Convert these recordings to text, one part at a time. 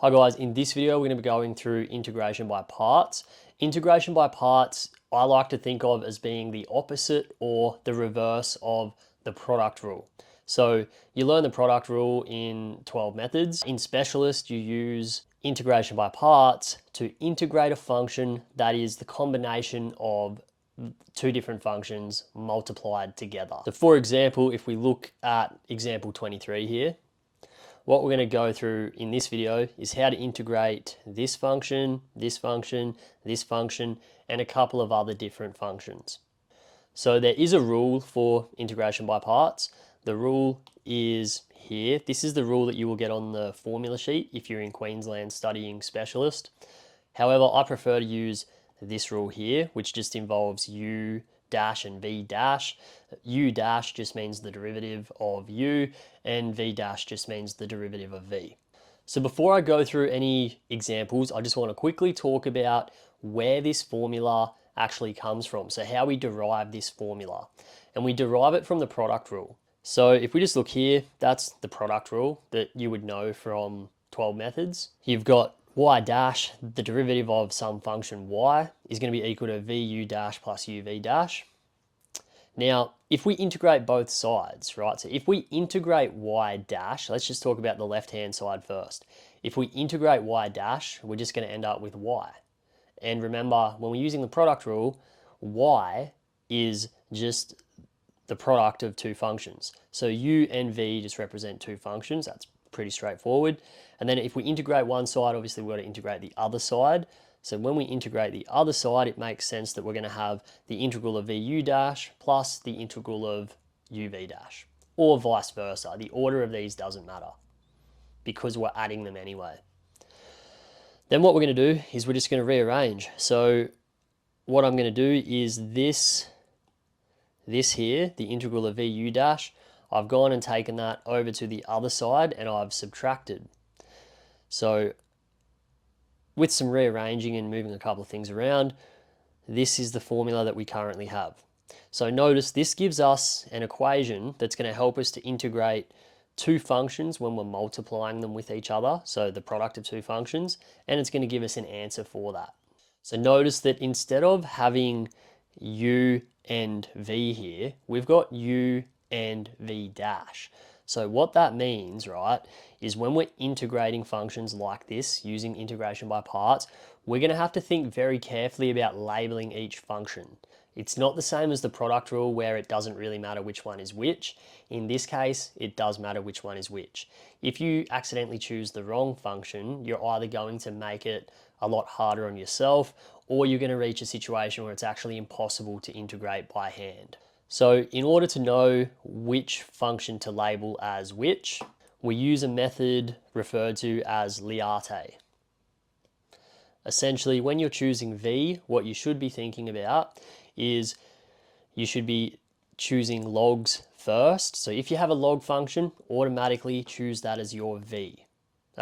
Hi guys, in this video we're going to be going through integration by parts. Integration by parts I like to think of as being the opposite or the reverse of the product rule. So you learn the product rule in 12 methods. In Specialist you use integration by parts to integrate a function that is the combination of two different functions multiplied together. So for example, if we look at example 23 here, what we're going to go through in this video is how to integrate this function, this function, this function, and a couple of other different functions. So there is a rule for integration by parts. The rule is here. This is the rule that you will get on the formula sheet if you're in Queensland studying Specialist. However, I prefer to use this rule here, which just involves u dash and v dash. U dash just means the derivative of u, and v dash just means the derivative of v. So before I go through any examples, I just want to quickly talk about where this formula actually comes from. So how we derive this formula. And we derive it from the product rule. So if we just look here, that's the product rule that you would know from 12 methods. You've got y dash, the derivative of some function y, is going to be equal to vu dash plus uv dash. Now, if we integrate both sides, right? So if we integrate y dash, let's just talk about the left-hand side first. If we integrate y dash, we're just going to end up with y. And remember, when we're using the product rule, y is just the product of two functions. So u and v just represent two functions. That's pretty straightforward. And then if we integrate one side, obviously we've got to integrate the other side. So when we integrate the other side, it makes sense that we're going to have the integral of vu dash plus the integral of uv dash, or vice versa. The order of these doesn't matter because we're adding them anyway. Then what we're going to do is we're just going to rearrange. So what I'm going to do is this here, the integral of vu dash, I've gone and taken that over to the other side and I've subtracted. So with some rearranging and moving a couple of things around, this is the formula that we currently have. So notice this gives us an equation that's going to help us to integrate two functions when we're multiplying them with each other, so the product of two functions, and it's going to give us an answer for that. So notice that instead of having u and v here, we've got u and v dash. So what that means, right, is when we're integrating functions like this using integration by parts, we're going to have to think very carefully about labeling each function. It's not the same as the product rule where it doesn't really matter which one is which. In this case, it does matter which one is which. If you accidentally choose the wrong function, you're either going to make it a lot harder on yourself, or you're going to reach a situation where it's actually impossible to integrate by hand. So in order to know which function to label as which, we use a method referred to as liate. Essentially, when you're choosing v, what you should be thinking about is you should be choosing logs first. So if you have a log function, automatically choose that as your v.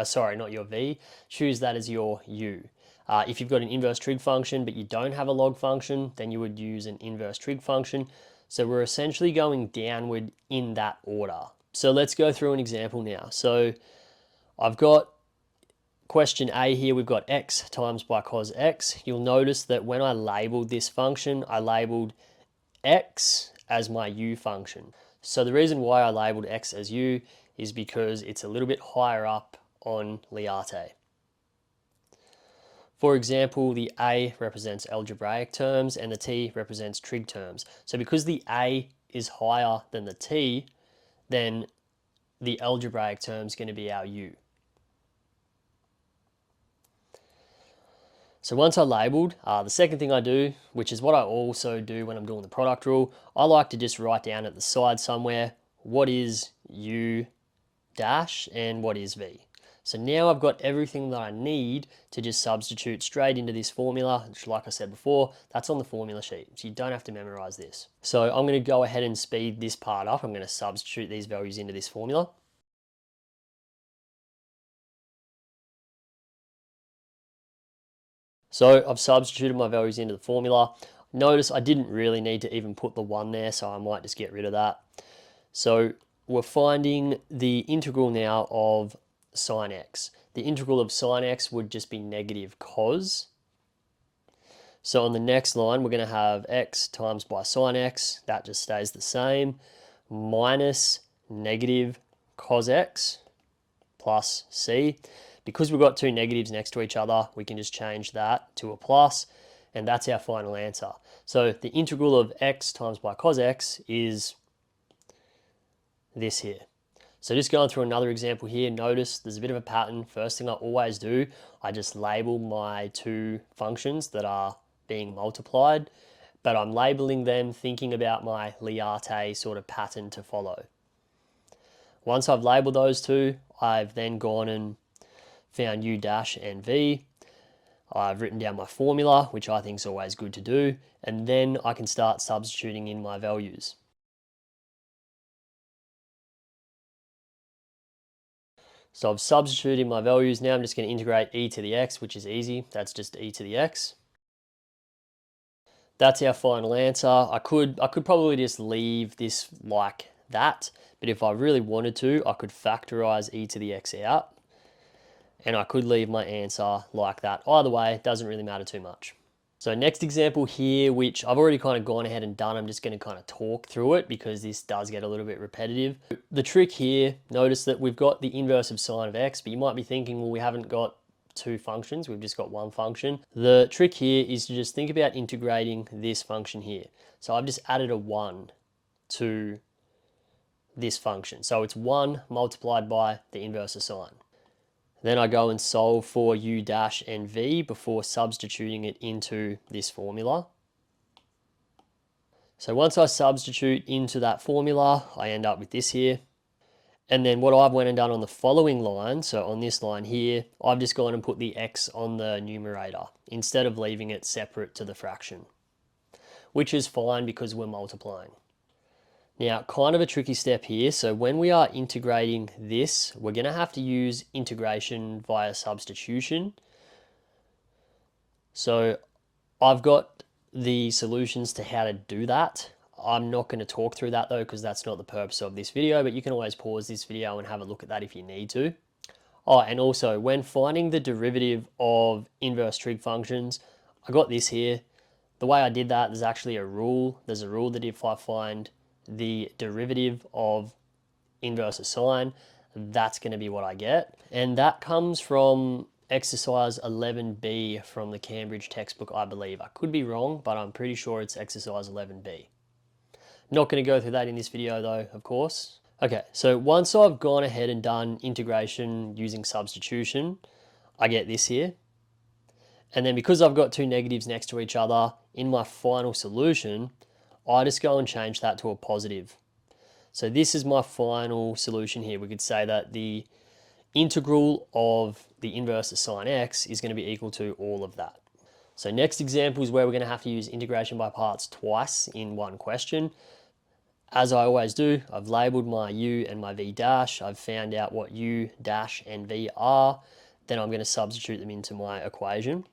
Sorry, not your v, choose that as your u. If you've got an inverse trig function but you don't have a log function, then you would use an inverse trig function. So we're essentially going downward in that order. So let's go through an example now. So I've got question A here, we've got x times by cos x. You'll notice that when I labeled this function, I labeled x as my u function. So the reason why I labeled x as u is because it's a little bit higher up on liate. For example, the a represents algebraic terms and the t represents trig terms. So because the a is higher than the t, then the algebraic term is going to be our u. So once I labeled, the second thing I do, which is what I also do when I'm doing the product rule, I like to just write down at the side somewhere what is u dash and what is v. So now I've got everything that I need to just substitute straight into this formula, which like I said before, that's on the formula sheet. So you don't have to memorize this. So I'm going to go ahead and speed this part up. I'm going to substitute these values into this formula. So I've substituted my values into the formula. Notice I didn't really need to even put the 1 there, so I might just get rid of that. So we're finding the integral now of sine x. The integral of sine x would just be negative cos. So on the next line, we're going to have x times by sine x, that just stays the same, minus negative cos x plus c. Because we've got two negatives next to each other, we can just change that to a plus, and that's our final answer. So the integral of x times by cos x is this here. So just going through another example here, notice there's a bit of a pattern. First thing I always do, I just label my two functions that are being multiplied, but I'm labeling them thinking about my Liate sort of pattern to follow. Once I've labeled those two, I've then gone and found u dash and v. I've written down my formula, which I think is always good to do, and then I can start substituting in my values. So I've substituted my values. Now I'm just going to integrate e to the x, which is easy. That's just e to the x. That's our final answer. I could probably just leave this like that, but if I really wanted to, I could factorize e to the x out, and I could leave my answer like that. Either way, it doesn't really matter too much. So next example here, which I've already kind of gone ahead and done, I'm just going to kind of talk through it because this does get a little bit repetitive. The trick here, notice that we've got the inverse of sine of x, but you might be thinking, well, we haven't got two functions, we've just got one function. The trick here is to just think about integrating this function here. So I've just added a 1 to this function. So it's 1 multiplied by the inverse of sine. Then I go and solve for u dash and v before substituting it into this formula. So once I substitute into that formula, I end up with this here. And then what I've went and done on the following line, so on this line here, I've just gone and put the x on the numerator instead of leaving it separate to the fraction, which is fine because we're multiplying. Now, kind of a tricky step here. So when we are integrating this, we're going to have to use integration via substitution. So I've got the solutions to how to do that. I'm not going to talk through that though, because that's not the purpose of this video, but you can always pause this video and have a look at that if you need to. Oh, and also when finding the derivative of inverse trig functions, I got this here. The way I did that, there's actually a rule. There's a rule that if I find the derivative of inverse of sine, that's going to be what I get. And that comes from exercise 11b from the Cambridge textbook, I believe. I could be wrong, but I'm pretty sure it's exercise 11b. Not going to go through that in this video though, of course. Okay, so once I've gone ahead and done integration using substitution, I get this here. And then because I've got two negatives next to each other, in my final solution, I just go and change that to a positive. So this is my final solution here. We could say that the integral of the inverse of sine x is going to be equal to all of that. So next example is where we're going to have to use integration by parts twice in one question. As I always do, I've labeled my u and my v dash. I've found out what u dash and v are. Then I'm going to substitute them into my equation.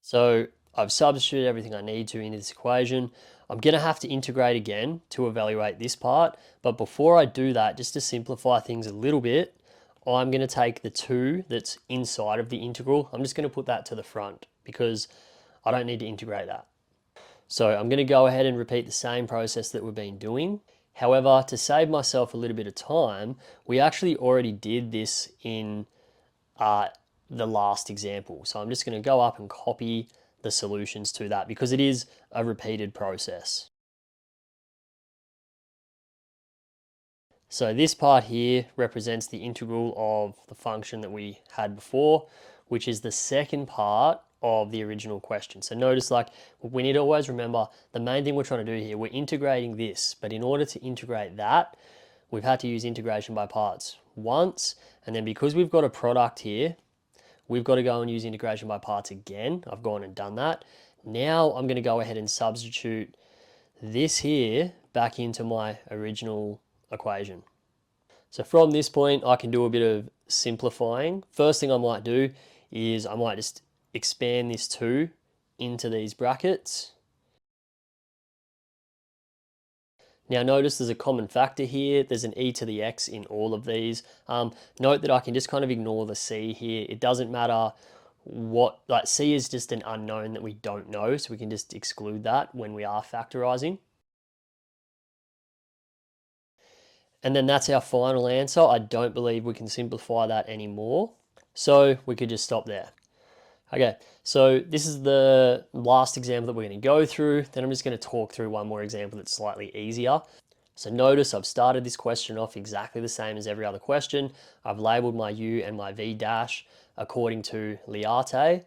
So I've substituted everything I need to into this equation. I'm going to have to integrate again to evaluate this part. But before I do that, just to simplify things a little bit, I'm going to take the 2 that's inside of the integral. I'm just going to put that to the front because I don't need to integrate that. So I'm going to go ahead and repeat the same process that we've been doing. However, to save myself a little bit of time, we actually already did this in the last example. So I'm just going to go up and copy the solutions to that because it is a repeated process. So this part here represents the integral of the function that we had before, which is the second part of the original question. So notice, like, we need to always remember the main thing we're trying to do here, we're integrating this, but in order to integrate that, we've had to use integration by parts once, and then because we've got a product here, we've got to go and use integration by parts again. I've gone and done that. Now I'm going to go ahead and substitute this here back into my original equation. So from this point, I can do a bit of simplifying. First thing I might do is I might just expand this 2 into these brackets. Now notice there's a common factor here. There's an e to the x in all of these. Note that I can just kind of ignore the c here. It doesn't matter what, like c is just an unknown that we don't know, so we can just exclude that when we are factorizing. And then that's our final answer. I don't believe we can simplify that anymore. So we could just stop there. Okay, so this is the last example that we're going to go through. Then I'm just going to talk through one more example that's slightly easier. So notice I've started this question off exactly the same as every other question. I've labeled my u and my v dash according to Liate,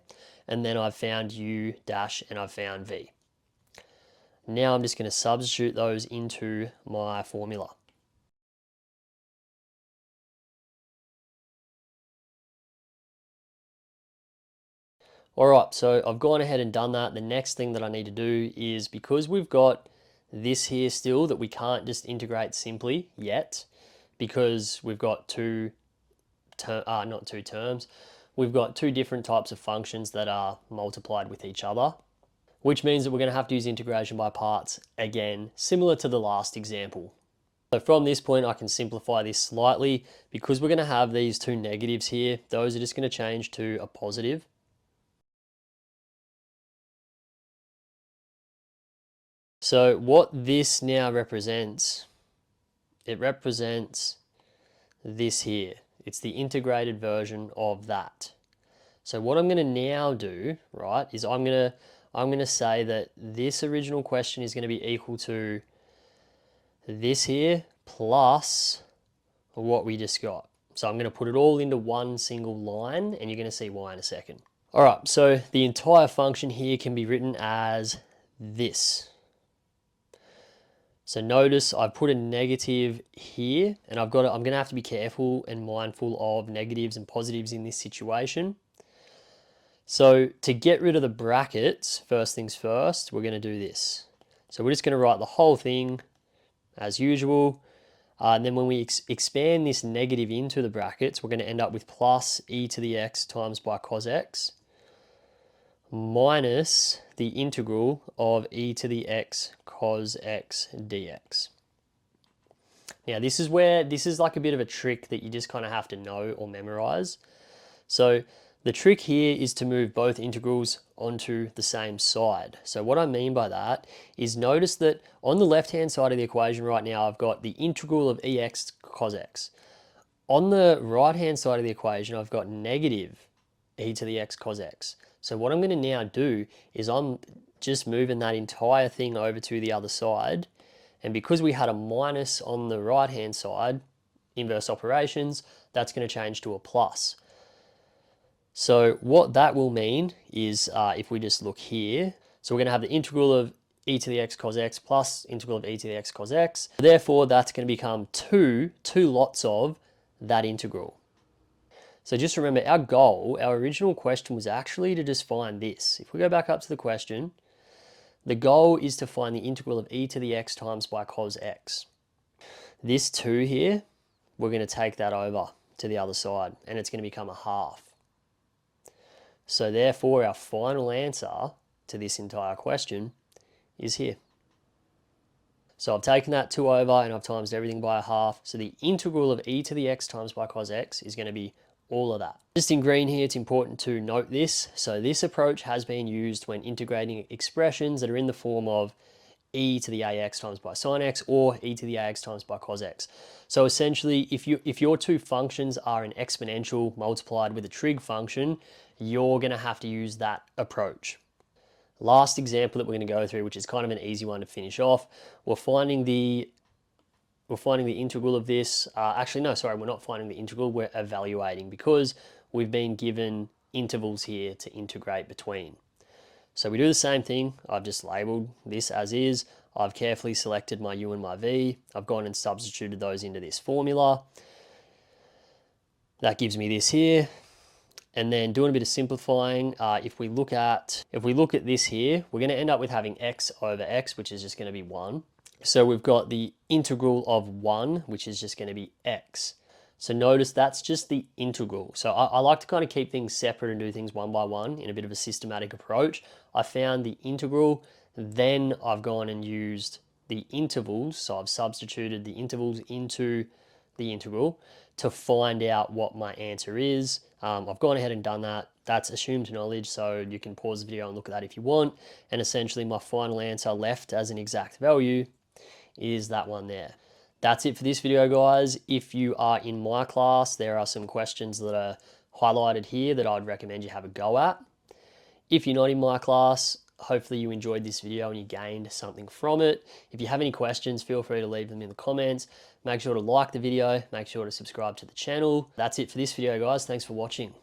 and then I've found u dash and I've found v. Now I'm just going to substitute those into my formula. All right, so I've gone ahead and done that. The next thing that I need to do is, because we've got this here still that we can't just integrate simply yet, because we've got not two terms, we've got two different types of functions that are multiplied with each other, which means that we're going to have to use integration by parts again, similar to the last example. So from this point, I can simplify this slightly. Because we're going to have these two negatives here, those are just going to change to a positive. So what this now represents, it represents this here. It's the integrated version of that. So what I'm going to now do, right, is I'm going to say that this original question is going to be equal to this here plus what we just got. So I'm going to put it all into one single line, and you're going to see why in a second. All right, so the entire function here can be written as this. So notice I've put a negative here, and I'm going to have to be careful and mindful of negatives and positives in this situation. So to get rid of the brackets, first things first, we're going to do this. So we're just going to write the whole thing as usual. And then when we expand this negative into the brackets, we're going to end up with plus e to the x times by cos x minus the integral of e to the x cos x dx. Now this is like a bit of a trick that you just kind of have to know or memorize. So the trick here is to move both integrals onto the same side. So what I mean by that is, notice that on the left-hand side of the equation right now, I've got the integral of ex cos x. On the right-hand side of the equation, I've got negative e to the x cos x. So what I'm going to now do is I'm just moving that entire thing over to the other side. And because we had a minus on the right-hand side, inverse operations, that's going to change to a plus. So what that will mean is, if we just look here, so we're going to have the integral of e to the x cos x plus integral of e to the x cos x. Therefore, that's going to become two lots of that integral. So just remember, our goal, our original question was actually to just find this. If we go back up to the question, the goal is to find the integral of e to the x times by cos x. This 2 here, we're going to take that over to the other side, and it's going to become a half. So therefore, our final answer to this entire question is here. So I've taken that 2 over and I've times everything by a half. So the integral of e to the x times by cos x is going to be all of that. Just in green here, it's important to note this. So this approach has been used when integrating expressions that are in the form of e to the ax times by sine x or e to the ax times by cos x. So essentially, if your two functions are an exponential multiplied with a trig function, you're going to have to use that approach. Last example that we're going to go through, which is kind of an easy one to finish off, we're finding the integral of this. Actually, no, sorry, we're not finding the integral, we're evaluating, because we've been given intervals here to integrate between. So we do the same thing. I've just labeled this as is. I've carefully selected my u and my v. I've gone and substituted those into this formula. That gives me this here. And then doing a bit of simplifying, if we look at this here, we're going to end up with having x over x, which is just going to be 1. So we've got the integral of 1, which is just going to be x. So notice that's just the integral. So I like to kind of keep things separate and do things one by one in a bit of a systematic approach. I found the integral, then I've gone and used the intervals. So I've substituted the intervals into the integral to find out what my answer is. I've gone ahead and done that. That's assumed knowledge, so you can pause the video and look at that if you want. And essentially my final answer left as an exact value is that one there. That's it for this video, guys. If you are in my class, there are some questions that are highlighted here that I'd recommend you have a go at. If you're not in my class, hopefully you enjoyed this video and you gained something from it. If you have any questions, feel free to leave them in the comments. Make sure to like the video, make sure to subscribe to the channel. That's it for this video, guys. Thanks for watching.